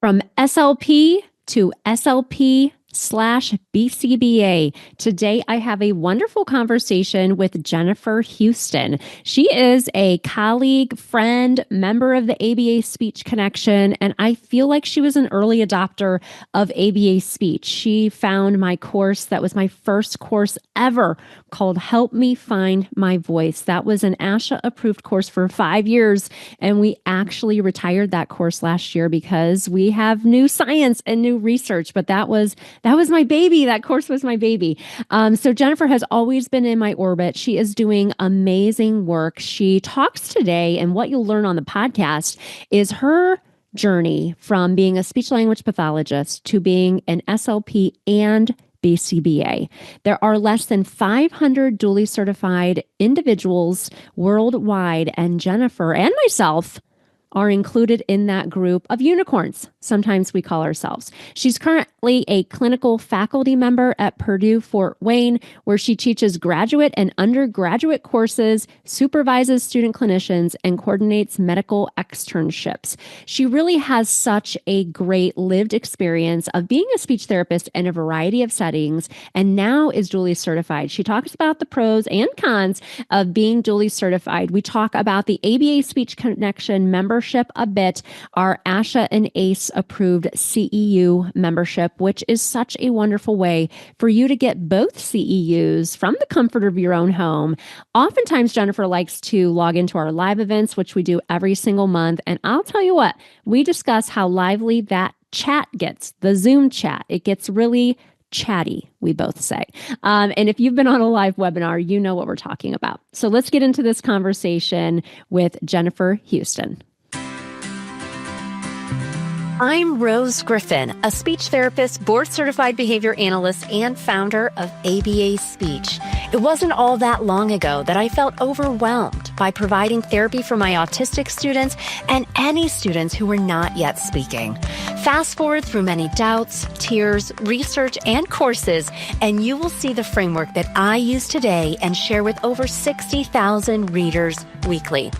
From SLP to SLP/BCBA. Today, I have a wonderful conversation with Jennifer Houston. She is a colleague, friend, member of the ABA Speech Connection, and I feel like she was an early adopter of ABA Speech. She found my course that was my first course ever called Help Me Find My Voice. That was an ASHA approved course for 5 years, and we actually retired that course last year because we have new science and new research. But that was my baby. That course was my baby. So Jennifer has always been in my orbit. She is doing amazing work. She talks today, and what you'll learn on the podcast is her journey from being a speech language pathologist to being an SLP and BCBA. There are less than 500 duly certified individuals worldwide, and Jennifer and myself are included in that group of unicorns, sometimes we call ourselves. She's currently a clinical faculty member at Purdue Fort Wayne, where she teaches graduate and undergraduate courses, supervises student clinicians, and coordinates medical externships. She really has such a great lived experience of being a speech therapist in a variety of settings, and now is duly certified. She talks about the pros and cons of being duly certified. We talk about the ABA Speech Connection membership a bit, our ASHA and ACE approved CEU membership, which is such a wonderful way for you to get both CEUs from the comfort of your own home. Oftentimes, Jennifer likes to log into our live events, which we do every single month. And I'll tell you what, we discuss how lively that chat gets, the Zoom chat. It gets really chatty, we both say. And if you've been on a live webinar, you know what we're talking about. So let's get into this conversation with Jennifer Houston. I'm Rose Griffin, a speech therapist, board-certified behavior analyst, and founder of ABA Speech. It wasn't all that long ago that I felt overwhelmed by providing therapy for my autistic students and any students who were not yet speaking. Fast forward through many doubts, tears, research, and courses, and you will see the framework that I use today and share with over 60,000 readers weekly.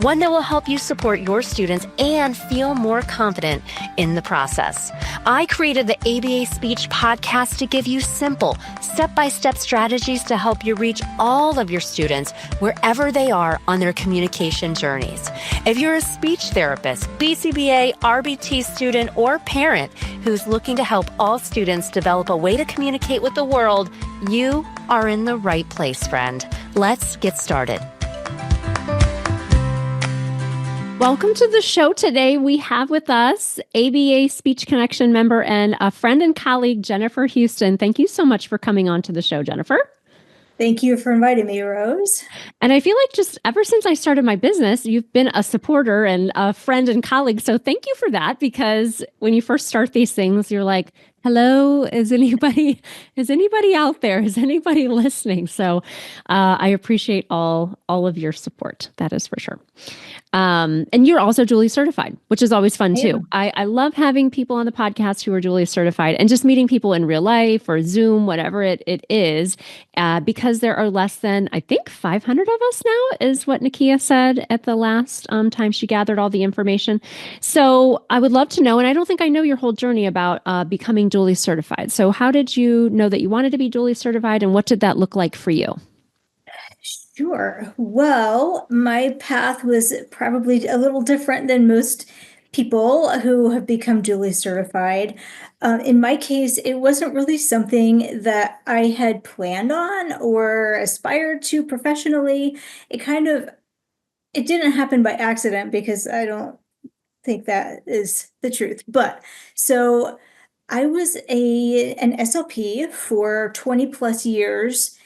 One that will help you support your students and feel more confident in the process. I created the ABA Speech podcast to give you simple, step-by-step strategies to help you reach all of your students wherever they are on their communication journeys. If you're a speech therapist, BCBA, RBT student, or parent who's looking to help all students develop a way to communicate with the world, you are in the right place, friend. Let's get started. Welcome to the show today. We have with us ABA Speech Connection member and a friend and colleague, Jennifer Houston. Thank you so much for coming on to the show, Jennifer. Thank you for inviting me, Rose. And I feel like just ever since I started my business, you've been a supporter and a friend and colleague. So thank you for that, because when you first start these things, you're like, hello, is anybody out there? Is anybody listening? So I appreciate all of your support. That is for sure. And you're also duly certified, which is always fun too. I love having people on the podcast who are duly certified and just meeting people in real life or Zoom, whatever it is, because there are less than, I think, 500 of us now is what Nakia said at the last time she gathered all the information. So I would love to know, and I don't think I know your whole journey about becoming duly certified. So how did you know that you wanted to be duly certified, and what did that look like for you? Sure. Well, my path was probably a little different than most people who have become duly certified. In my case, it wasn't really something that I had planned on or aspired to professionally. It didn't happen by accident, because I don't think that is the truth. But so I was an SLP for 20 plus years.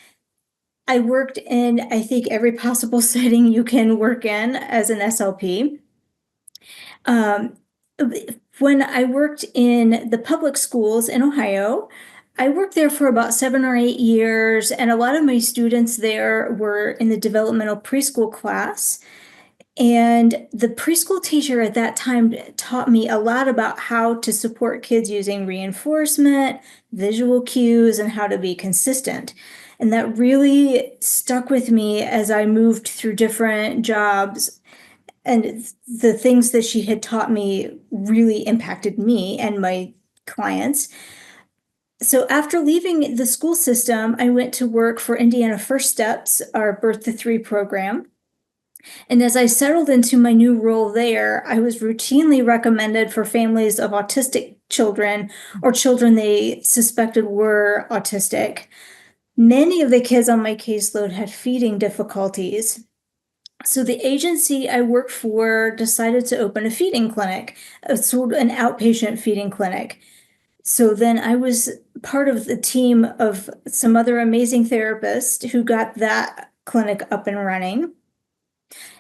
I worked in, I think, every possible setting you can work in as an SLP. When I worked in the public schools in Ohio, I worked there for about 7 or 8 years, and a lot of my students there were in the developmental preschool class. And the preschool teacher at that time taught me a lot about how to support kids using reinforcement, visual cues, and how to be consistent. And that really stuck with me as I moved through different jobs. and the things that she had taught me really impacted me and my clients. So after leaving the school system, I went to work for Indiana First Steps, our Birth to Three program. And as I settled into my new role there, I was routinely recommended for families of autistic children or children they suspected were autistic. Many of the kids on my caseload had feeding difficulties. So the agency I worked for decided to open a feeding clinic, a sort of an outpatient feeding clinic. So then I was part of the team of some other amazing therapists who got that clinic up and running.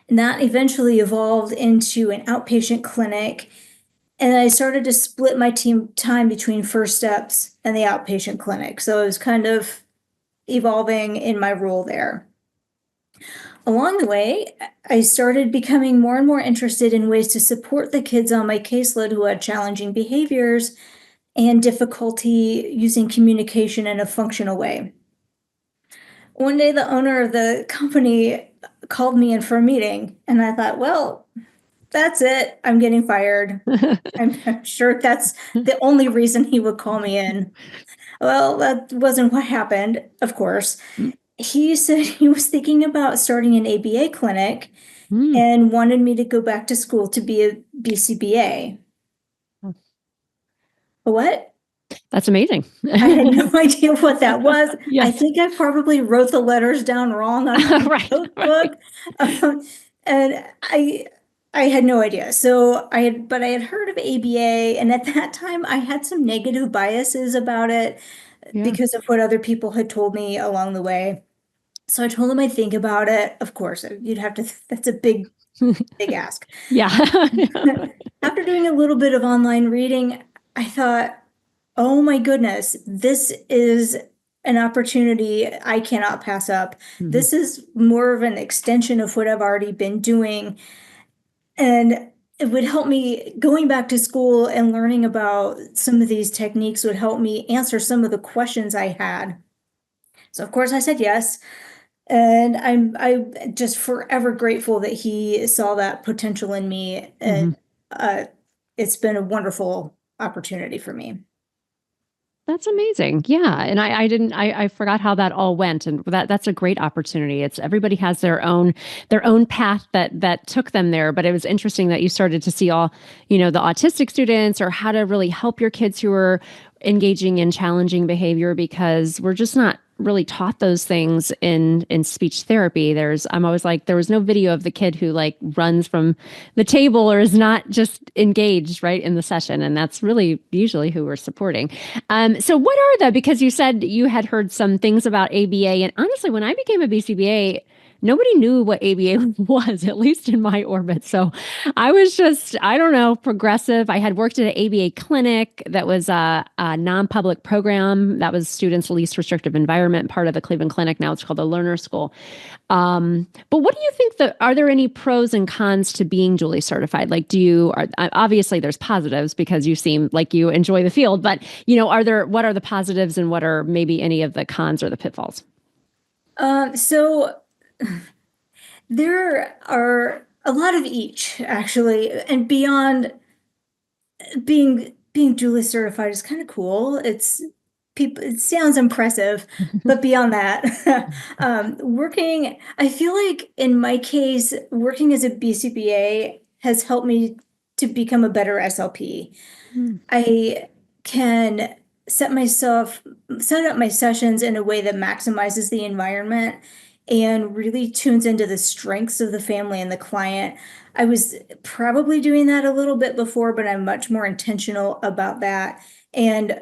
And that eventually evolved into an outpatient clinic. And I started to split my team time between First Steps and the outpatient clinic. So it was kind of evolving in my role there. Along the way, I started becoming more and more interested in ways to support the kids on my caseload who had challenging behaviors and difficulty using communication in a functional way. One day, the owner of the company called me in for a meeting, and I thought, well, that's it. I'm getting fired. I'm sure that's the only reason he would call me in. Well, that wasn't what happened, of course. He said he was thinking about starting an ABA clinic Mm. and wanted me to go back to school to be a BCBA. What? That's amazing. I had no idea what that was. I Yes. think I probably wrote the letters down wrong on my Right, notebook. right. And I had no idea. But I had heard of ABA, and at that time I had some negative biases about it Yeah. because of what other people had told me along the way. So I told him I'd think about it. Of course, you'd have to, that's a big ask. Yeah. After doing a little bit of online reading, I thought, oh my goodness, this is an opportunity I cannot pass up. Mhm. This is more of an extension of what I've already been doing. And it would help me going back to school and learning about some of these techniques would help me answer some of the questions I had. So of course I said yes. And I'm just forever grateful that he saw that potential in me. Mhm. And uh, it's been a wonderful opportunity for me. That's amazing. Yeah. And I didn't I forgot how that all went. And that's a great opportunity. It's everybody has their own path that took them there. But it was interesting that you started to see all, the autistic students or how to really help your kids who are engaging in challenging behavior because we're just not really taught those things in speech therapy. I'm always like, there was no video of the kid who like runs from the table or is not just engaged right in the session. And that's really usually who we're supporting. So what are because you said you had heard some things about ABA, and honestly, when I became a BCBA, nobody knew what ABA was, at least in my orbit. So I was just, I don't know, progressive. I had worked at an ABA clinic that was a non-public program that was students' least restrictive environment, part of the Cleveland Clinic. Now it's called the Learner School. But what do you think are there any pros and cons to being dually certified? Like, obviously there's positives because you seem like you enjoy the field, but what are the positives and what are maybe any of the cons or the pitfalls? So there are a lot of each actually, and beyond being duly certified is kind of cool. It sounds impressive, but beyond that, I feel like in my case, working as a BCBA has helped me to become a better SLP. Mm. I can set up my sessions in a way that maximizes the environment and really tunes into the strengths of the family and the client. I was probably doing that a little bit before, but I'm much more intentional about that. And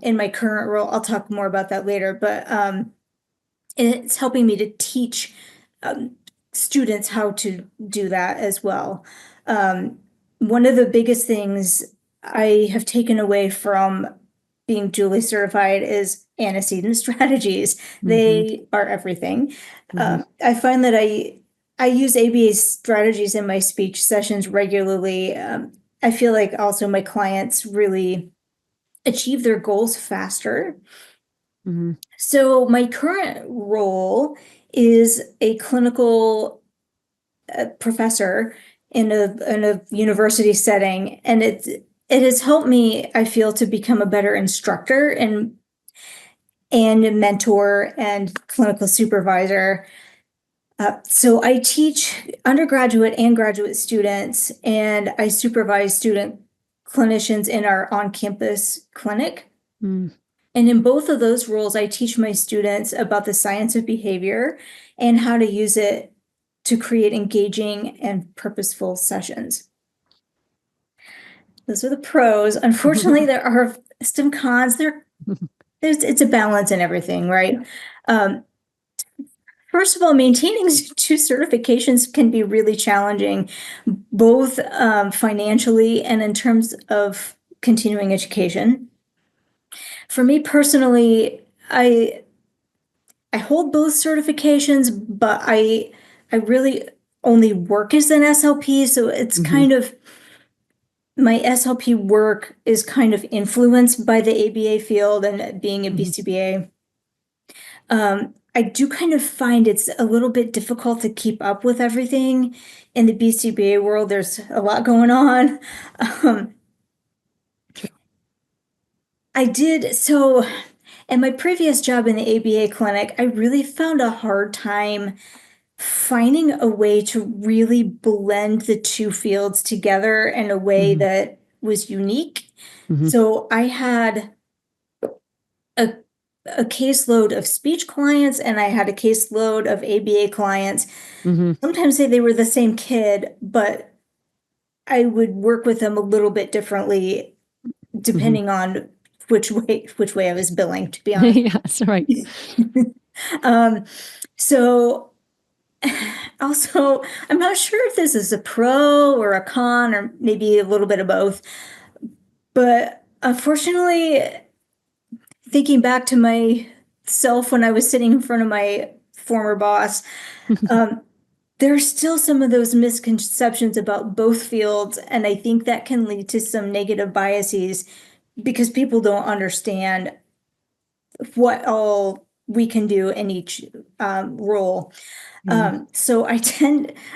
in my current role, I'll talk more about that later, but it's helping me to teach um, students how to do that as well. Um, One of the biggest things I have taken away from being duly certified is antecedent strategies. Hmm. They are everything. Hmm. I find that I use ABA strategies in my speech sessions regularly. I feel like also my clients really achieve their goals faster. Hmm. So my current role is a clinical a professor in a university setting, and it has helped me, I feel, to become a better instructor and a mentor and clinical supervisor. So I teach undergraduate and graduate students, and I supervise student clinicians in our on-campus clinic. Mm. And in both of those roles, I teach my students about the science of behavior and how to use it to create engaging and purposeful sessions. Those are the pros. Unfortunately, there are some cons. It's a balance in everything, right? Um, First of all, maintaining two certifications can be really challenging, both financially and in terms of continuing education. For me personally, I hold both certifications, but I really only work as an SLP, so it's Mhm. kind of my SLP work is kind of influenced by the ABA field and being a Mhm. BCBA. I do kind of find it's a little bit difficult to keep up with everything in the BCBA world. There's a lot going on. Um, True. I did so in my previous job in the ABA clinic, I really found a hard time finding a way to really blend the two fields together in a way Mhm. that was unique. Mhm. So I had a, a caseload of speech clients and I had a caseload of ABA clients. Mhm. Sometimes they were the same kid, but I would work with them a little bit differently Mhm. depending on which way I was billing, to be honest. Yes, right. Um, so also, I'm not sure if this is a pro or a con or maybe a little bit of both, but unfortunately, thinking back to myself when I was sitting in front of my former boss, um, there are still some of those misconceptions about both fields, and I think that can lead to some negative biases because people don't understand what all we can do in each role. Mhm. So I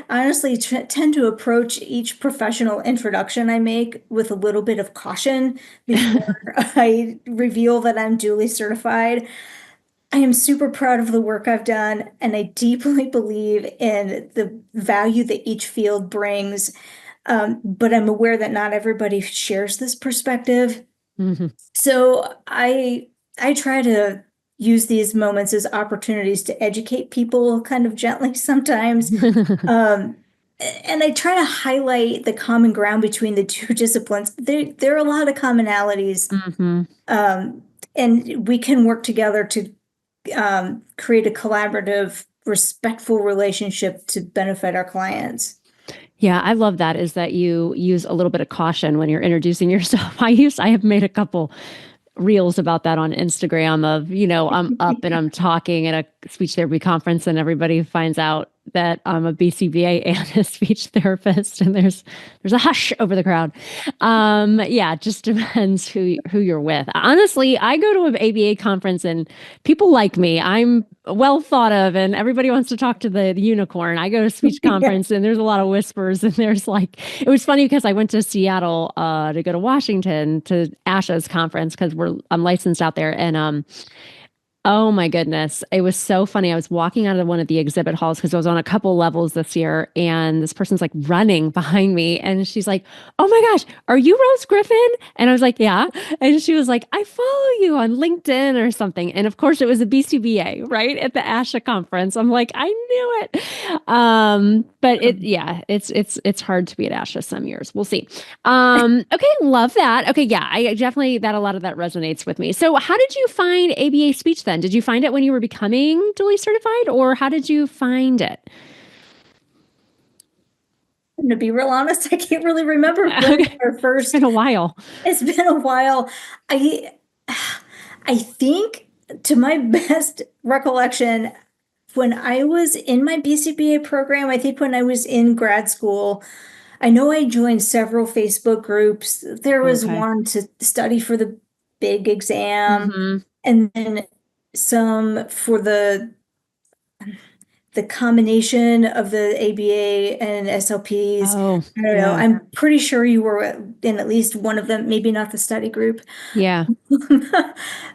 honestly tend to approach each professional introduction I make with a little bit of caution before I reveal that I'm duly certified. I am super proud of the work I've done, and I deeply believe in the value that each field brings. But I'm aware that not everybody shares this perspective. Mhm. So I try to use these moments as opportunities to educate people kind of gently sometimes. Um, and I try to highlight the common ground between the two disciplines. There are a lot of commonalities, Mhm. um, and we can work together to create a collaborative, respectful relationship to benefit our clients. Yeah, I love that is that you use a little bit of caution when you're introducing yourself. I have made a couple reels about that on Instagram of, I'm up and I'm talking at a speech therapy conference and everybody finds out that I'm a BCBA and a speech therapist and there's a hush over the crowd. Yeah, it just depends who you're with. Honestly, I go to an ABA conference and people like me. I'm well thought of and everybody wants to talk to the unicorn. I go to a speech Yeah. conference and there's a lot of whispers and there's like it was funny because I went to Seattle to go to Washington to ASHA's conference because I'm licensed out there and oh my goodness. It was so funny. I was walking out of one of the exhibit halls because I was on a couple levels this year, and this person's like running behind me. And she's like, "Oh my gosh, are you Rose Griffin?" And I was like, "Yeah." And she was like, "I follow you on LinkedIn or something." And of course, it was a BCBA, right? At the ASHA conference. I'm like, I knew it. But yeah, it's hard to be at ASHA some years. We'll see. Okay, love that. Okay, yeah, I definitely that a lot of that resonates with me. So, how did you find ABA speech then? Did you find it when you were becoming duly certified, or how did you find it? To be real honest, I can't really remember when Okay, our it's first. been a while. It's been a while. I I think to my best recollection, when I was in my BCBA program, I think when I was in grad school, I know I joined several Facebook groups. There was Okay. one to study for the big exam, Mm-hmm. and then some for the combination of the ABA and SLPs. Oh, I don't know. yeah. I'm pretty sure you were in at least one of them, maybe not the study group. Yeah.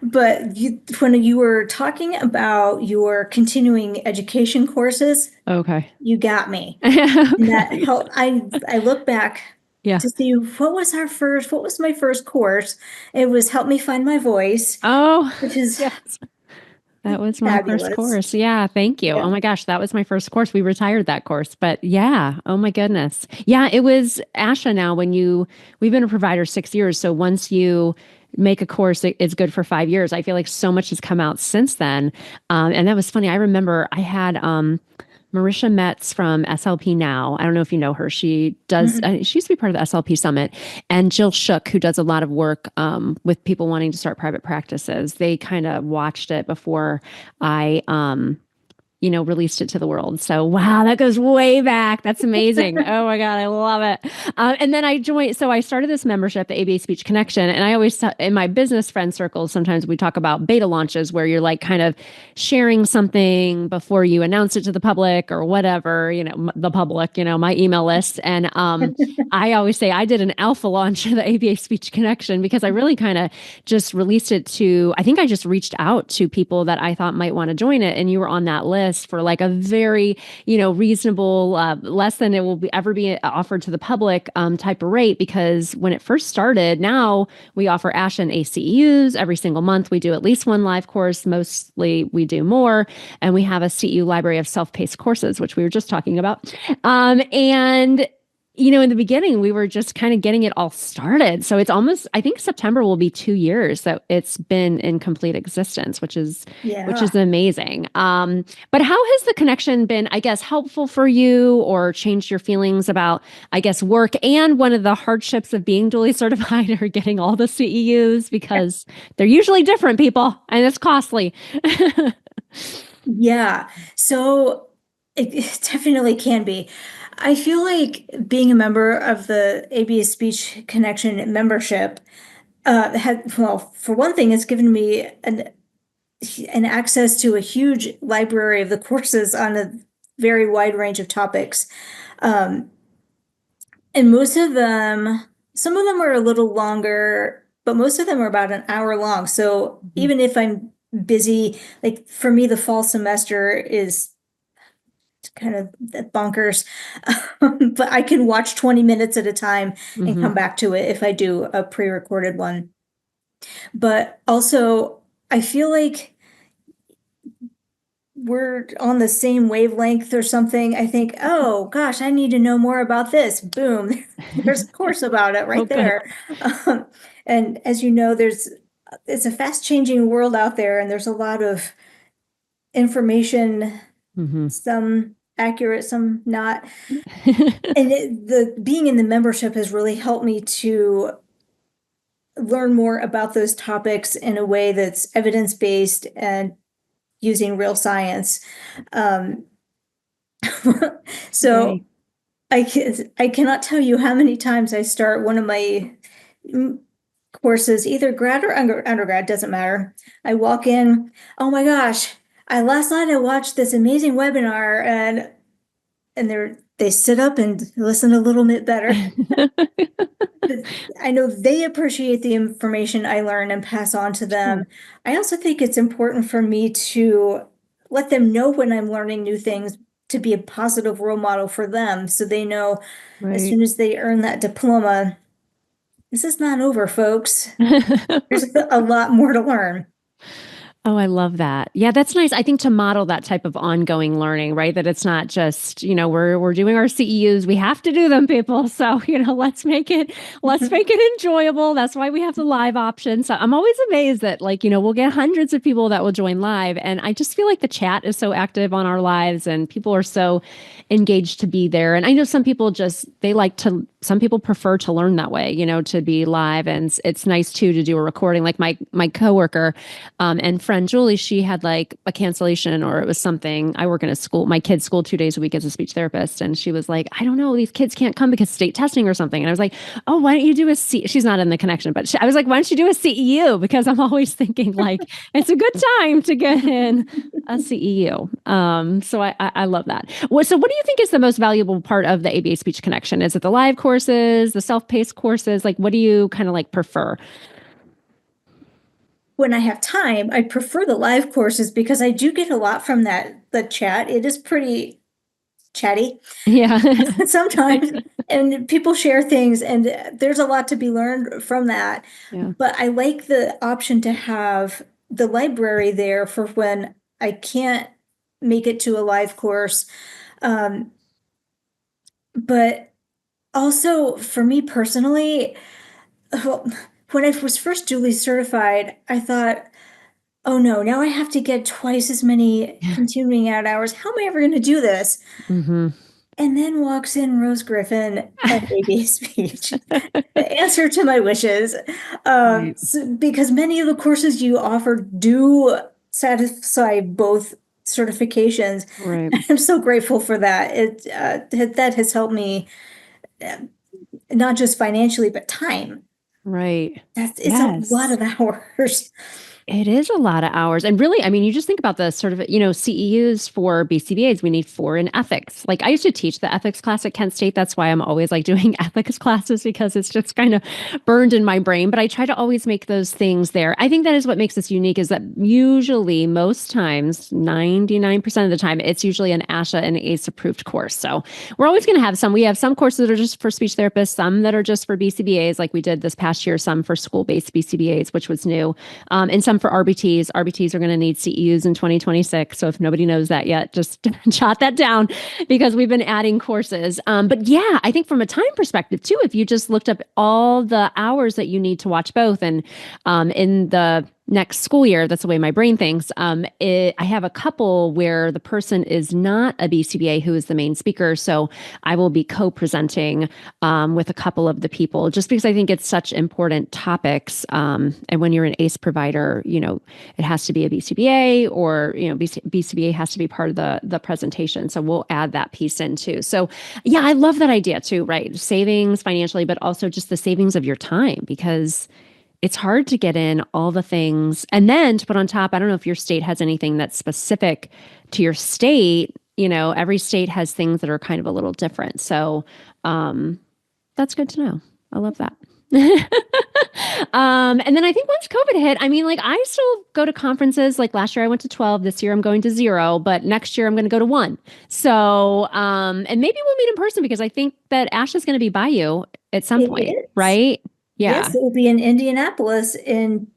But when you were talking about your continuing education courses, Okay. you got me. And that Okay. helped. I look back Yeah. to see what was my first course. It was Help Me Find My Voice, Oh, which is yes. That was my first fabulous. course. Yeah, thank you. Oh Yeah. my gosh, that was my first course. We retired that course, but yeah, oh my goodness. Yeah, it was Asha now we've been a provider 6 years. So once you make a course, it's good for 5 years. I feel like so much has come out since then. And that was funny. I remember I had, Marisha Metz from SLP now. I don't know if you know her. Mm-mm. She used to be part of the SLP Summit, and Jill Shook, who does a lot of work with people wanting to start private practices. They kind of watched it before I released it to the world. So, wow, that goes way back. That's amazing. Oh my God, I love it. And then I joined, so I started this membership, the ABA Speech Connection. And I always, in my business friend circles, sometimes we talk about beta launches where you're like kind of sharing something before you announce it to the public or whatever, the public, my email list. And I always say I did an alpha launch of the ABA Speech Connection because I really kind of just released it I think I just reached out to people that I thought might want to join it. And you were on that list for like a very, reasonable, less than it will ever be offered to the public type of rate. Because when it first started, now we offer ASHA and ACEUs every single month. We do at least one live course. Mostly we do more. And we have a CEU library of self-paced courses, which we were just talking about. And in the beginning, we were just kind of getting it all started. So it's almost, I think September will be 2 years that it's been in complete existence, which is Yeah. amazing. But how has the connection been, I guess, helpful for you or changed your feelings about, I guess, work and one of the hardships of being duly certified or getting all the CEUs because they're usually different people and it's costly. Yeah. So it definitely can be. I feel like being a member of the ABA Speech Connection membership well, for one thing, it's given me an access to a huge library of the courses on a very wide range of topics. Um, and some of them are a little longer, but most of them are about an hour long. So Mhm. even if I'm busy, like for me, the fall semester is kind of bonkers, but I can watch 20 minutes at a time and Mhm. come back to it if I do a pre-recorded one. But also, I feel like we're on the same wavelength or something. I think, oh gosh, I need to know more about this. Boom, there's a course about it Oh, right good. there. Um, and as you know, it's a fast changing world out there, and there's a lot of information, Mhm. some accurate, some not. And the being in the membership has really helped me to learn more about those topics in a way that's evidence based and using real science. Um, so Yay. I cannot tell you how many times I start one of my mm, courses, either grad or undergrad, doesn't matter. I walk in, oh my gosh, I last night I watched this amazing webinar, and they sit up and listen a little bit better. But I know they appreciate the information I learn and pass on to them. Sure. I also think it's important for me to let them know when I'm learning new things, to be a positive role model for them so they know as Right. soon as they earn that diploma, this is not over, folks. There's a lot more to learn. Oh, I love that. Yeah, that's nice. I think to model that type of ongoing learning, right? That it's not just, we're doing our CEUs. We have to do them, people. So, let's make it enjoyable. That's why we have the live option. So I'm always amazed that we'll get hundreds of people that will join live. And I just feel like the chat is so active on our lives and people are so engaged to be there. And I know some people just they like to some people prefer to learn that way, to be live. And it's nice too to do a recording. Like my coworker and friend Julie, she had like a cancellation or it was something. I work in a school, my kid's school 2 days a week as a speech therapist. And she was like, I don't know, these kids can't come because state testing or something. And I was like, oh, why don't you do a she's not in the connection, but I was like, why don't you do a CEU? Because I'm always thinking like, it's a good time to get in a CEU. So I love that. So what do you think is the most valuable part of the ABA Speech Connection? Is it the live courses, the self-paced courses? Like, what do you kind of like prefer? When I have time, I prefer the live courses because I do get a lot from the chat. It is pretty chatty Yeah. sometimes, and people share things, and there's a lot to be learned from that. Yeah. But I like the option to have the library there for when I can't make it to a live course. But also for me personally, well, when I was first duly certified, I thought, oh no, now I have to get twice as many continuing out hours. How am I ever going to do this? Mm-hmm. And then walks in Rose Griffin at ABA Speech, the answer to my wishes. Right. Because many of the courses you offer do satisfy both certifications. Right. I'm so grateful for that. That has helped me not just financially, but time. Right. It's a lot Yes. of hours. It is a lot of hours. And really, I mean, you just think about the sort of, CEUs for BCBAs, we need 4 in ethics. Like I used to teach the ethics class at Kent State. That's why I'm always like doing ethics classes because it's just kind of burned in my brain. But I try to always make those things there. I think that is what makes us unique is that usually most times, 99% of the time, it's usually an ASHA and ACE approved course. So we're always going to have some. We have some courses that are just for speech therapists, some that are just for BCBAs, like we did this past year, some for school-based BCBAs, which was new, and some for RBTs. RBTs are going to need CEUs in 2026. So if nobody knows that yet, just jot that down because we've been adding courses. But yeah, I think from a time perspective too, if you just looked up all the hours that you need to watch both and in the next school year, that's the way my brain thinks. I have a couple where the person is not a BCBA who is the main speaker. So I will be co-presenting with a couple of the people just because I think it's such important topics. And when you're an ACE provider, it has to be a BCBA or, BCBA has to be part of the presentation. So we'll add that piece in too. So yeah, I love that idea too, right? Savings financially, but also just the savings of your time because it's hard to get in all the things. And then to put on top, I don't know if your state has anything that's specific to your state. Every state has things that are kind of a little different. So that's good to know. I love that. And then I think once COVID hit, I mean, like I still go to conferences. Like last year I went to 12. This year I'm going to 0, but next year I'm going to go to 1. So, and maybe we'll meet in person because I think that Ash is going to be by you at some point, It is. right? Yeah. Yes, it will be in Indianapolis in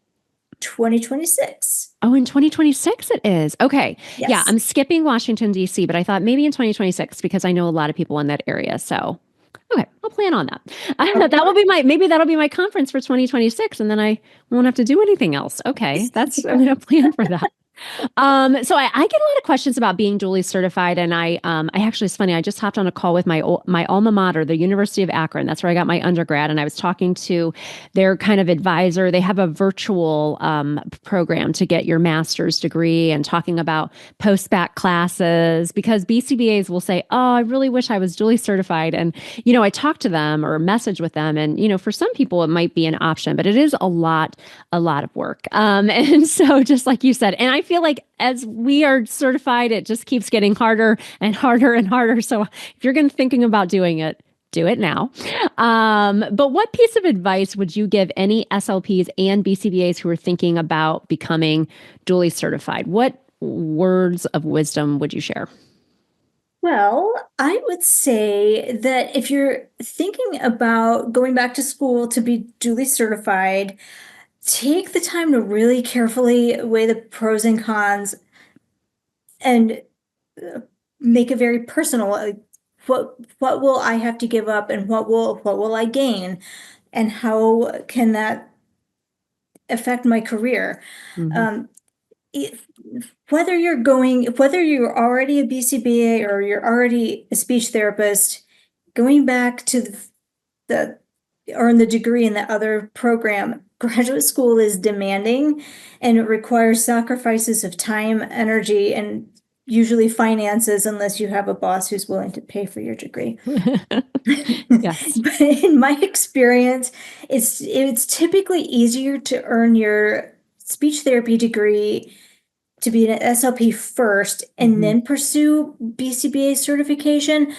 2026. Oh, in 2026 it is. Okay. Yeah, Yes. I'm skipping Washington, D.C., but I thought maybe in 2026 because I know a lot of people in that area. So, okay, I'll plan on that. Okay. Maybe that'll be my conference for 2026 and then I won't have to do anything else. Okay, I'm going to plan for that. So I get a lot of questions about being dually certified, and I actually, it's funny. I just hopped on a call with my alma mater, the University of Akron. That's where I got my undergrad, and I was talking to their kind of advisor. They have a virtual program to get your master's degree, and talking about post-bac classes because BCBAs will say, "Oh, I really wish I was dually certified," and I talked to them or message with them, and for some people it might be an option, but it is a lot of work. And so just like you said, and I feel like as we are certified, it just keeps getting harder and harder and harder. So if you're thinking about doing it, do it now. But what piece of advice would you give any SLPs and BCBAs who are thinking about becoming duly certified? What words of wisdom would you share? Well, I would say that if you're thinking about going back to school to be duly certified, take the time to really carefully weigh the pros and cons and make it very personal. Like, what will I have to give up and what will I gain? And how can that affect my career? Mhm. Um, if, whether you're already a BCBA or you're already a speech therapist, going back to earn the degree in the other program. Graduate school is demanding and it requires sacrifices of time, energy, and usually finances, unless you have a boss who's willing to pay for your degree. Yes. But in my experience, it's typically easier to earn your speech therapy degree to be an SLP first and then pursue BCBA certification.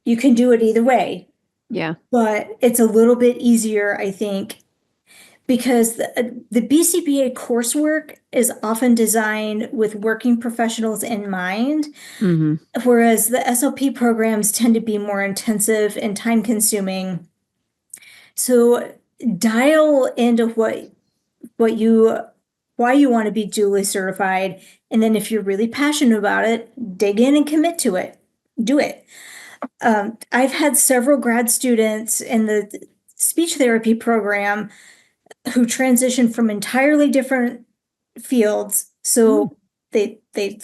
You can do it either way, Yeah. but it's a little bit easier, I think, because the BCBA coursework is often designed with working professionals in mind, hmm whereas the SLP programs tend to be more intensive and time consuming. So dial into what you why you want to be duly certified, and then if you're really passionate about it, dig in and commit to it. Do it. I've had several grad students in the speech therapy program who transitioned from entirely different fields. So they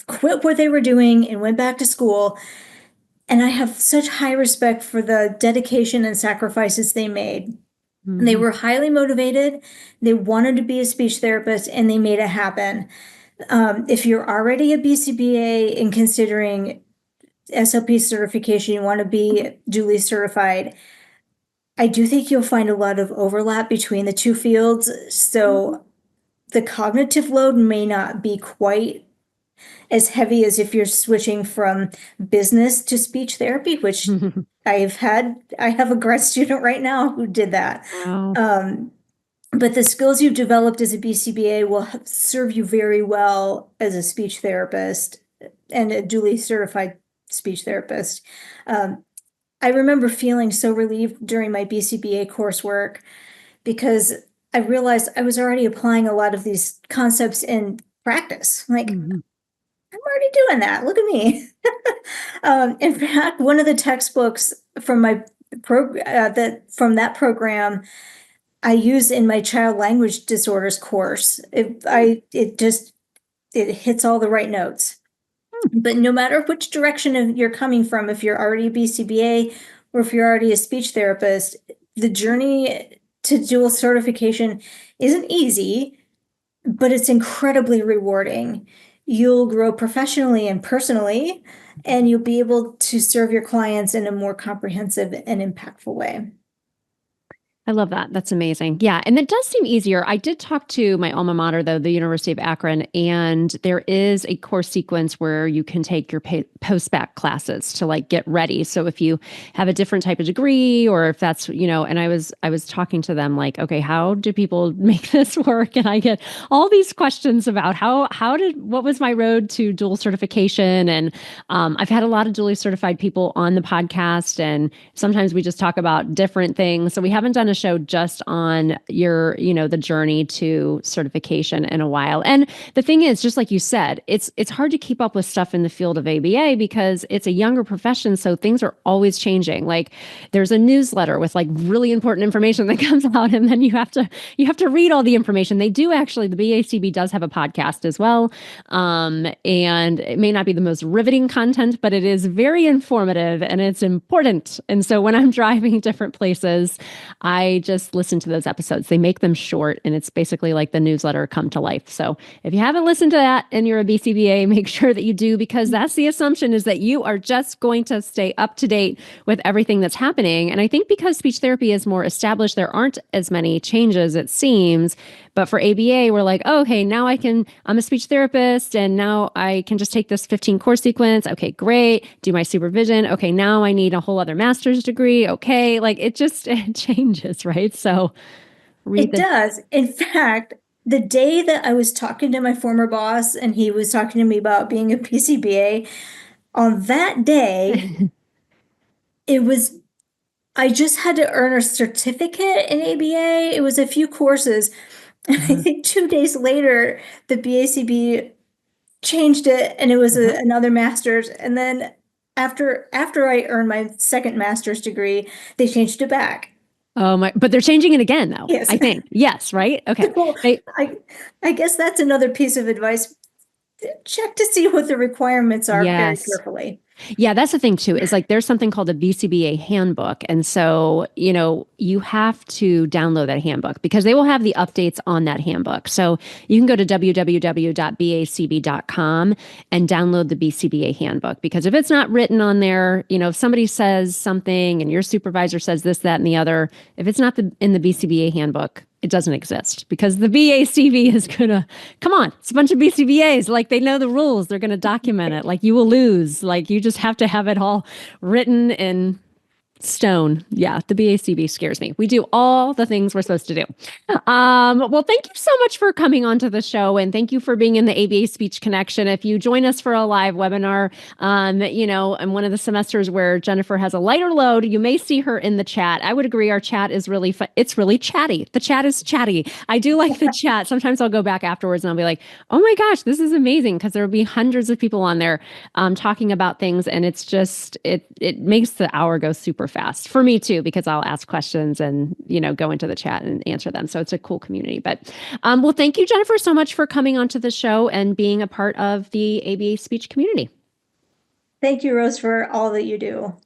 quit what they were doing and went back to school. And I have such high respect for the dedication and sacrifices they made. They hmm were highly motivated. They wanted to be a speech therapist and they made it happen. If you're already a BCBA and considering SLP certification, you want to be duly certified, I do think you'll find a lot of overlap between the two fields. So the cognitive load may not be quite as heavy as if you're switching from business to speech therapy, which I have a grad student right now who did that. Wow. Um, but the skills you've developed as a BCBA will serve you very well as a speech therapist and a duly certified speech therapist. Um, I remember feeling so relieved during my BCBA coursework because I realized I was already applying a lot of these concepts in practice. Like, hmm I'm already doing that. Look at me. In fact, one of the textbooks from my from that program I use in my child language disorders course. It hits all the right notes. But no matter which direction you're coming from, if you're already a BCBA or if you're already a speech therapist, the journey to dual certification isn't easy, but it's incredibly rewarding. You'll grow professionally and personally, and you'll be able to serve your clients in a more comprehensive and impactful way. I love that. That's amazing. Yeah. And it does seem easier. I did talk to my alma mater, though, the University of Akron, and there is a course sequence where you can take your post-bac classes to like get ready. So if you have a different type of degree, or if that's, and I was talking to them like, okay, how do people make this work? And I get all these questions about what was my road to dual certification? And I've had a lot of dually certified people on the podcast, and sometimes we just talk about different things. So we haven't done a show just on the journey to certification in a while. And the thing is, just like you said, it's hard to keep up with stuff in the field of ABA because it's a younger profession, so things are always changing. Like there's a newsletter with like really important information that comes out, and then you have to read all the information. They do actually, the BACB does have a podcast as well. And it may not be the most riveting content, but it is very informative and it's important. And so when I'm driving different places, I just listen to those episodes. They make them short, and it's basically like the newsletter come to life. So if you haven't listened to that and you're a BCBA, make sure that you do, because that's the assumption, is that you are just going to stay up to date with everything that's happening. And I think because speech therapy is more established, there aren't as many changes, it seems. But for ABA, we're like, oh, okay, now I'm a speech therapist, and now I can just take this 15 course sequence. Okay, great. Do my supervision. Okay, now I need a whole other master's degree. Okay, like it changes, right? So read It the. does. In fact, the day that I was talking to my former boss and he was talking to me about being a PCBA, on that day, it was, I just had to earn a certificate in ABA. It was a few courses. And I Uh-huh, think 2 days later, the BACB changed it and it was uh-huh. another master's. And then after I earned my second master's degree, they changed it back. Oh my, but they're changing it again though, Yes. I think. Yes, right? Okay. So They, I I guess that's another piece of advice. Check to see what the requirements are very yes. carefully. Yeah, that's the thing too, is like there's something called a BCBA handbook. And so, you have to download that handbook because they will have the updates on that handbook. So you can go to www.bacb.com and download the BCBA handbook because if it's not written on there, if somebody says something and your supervisor says this, that, and the other, if it's not in the BCBA handbook, it doesn't exist because the BACB is gonna come on. It's a bunch of BCBAs. Like they know the rules. They're gonna document it. Like you will lose. Like you just have to have it all written in stone. Yeah, the BACB scares me. We do all the things we're supposed to do. Well, thank you so much for coming onto the show and thank you for being in the ABA Speech Connection. If you join us for a live webinar, in one of the semesters where Jennifer has a lighter load, you may see her in the chat. I would agree our chat is really fun. It's really chatty. The chat is chatty. I do like the chat. Sometimes I'll go back afterwards and I'll be like, oh my gosh, this is amazing because there will be hundreds of people on there talking about things and it's just, it makes the hour go super fast for me too, because I'll ask questions and, go into the chat and answer them. So it's a cool community. But well, thank you, Jennifer, so much for coming onto the show and being a part of the ABA speech community. Thank you, Rose, for all that you do.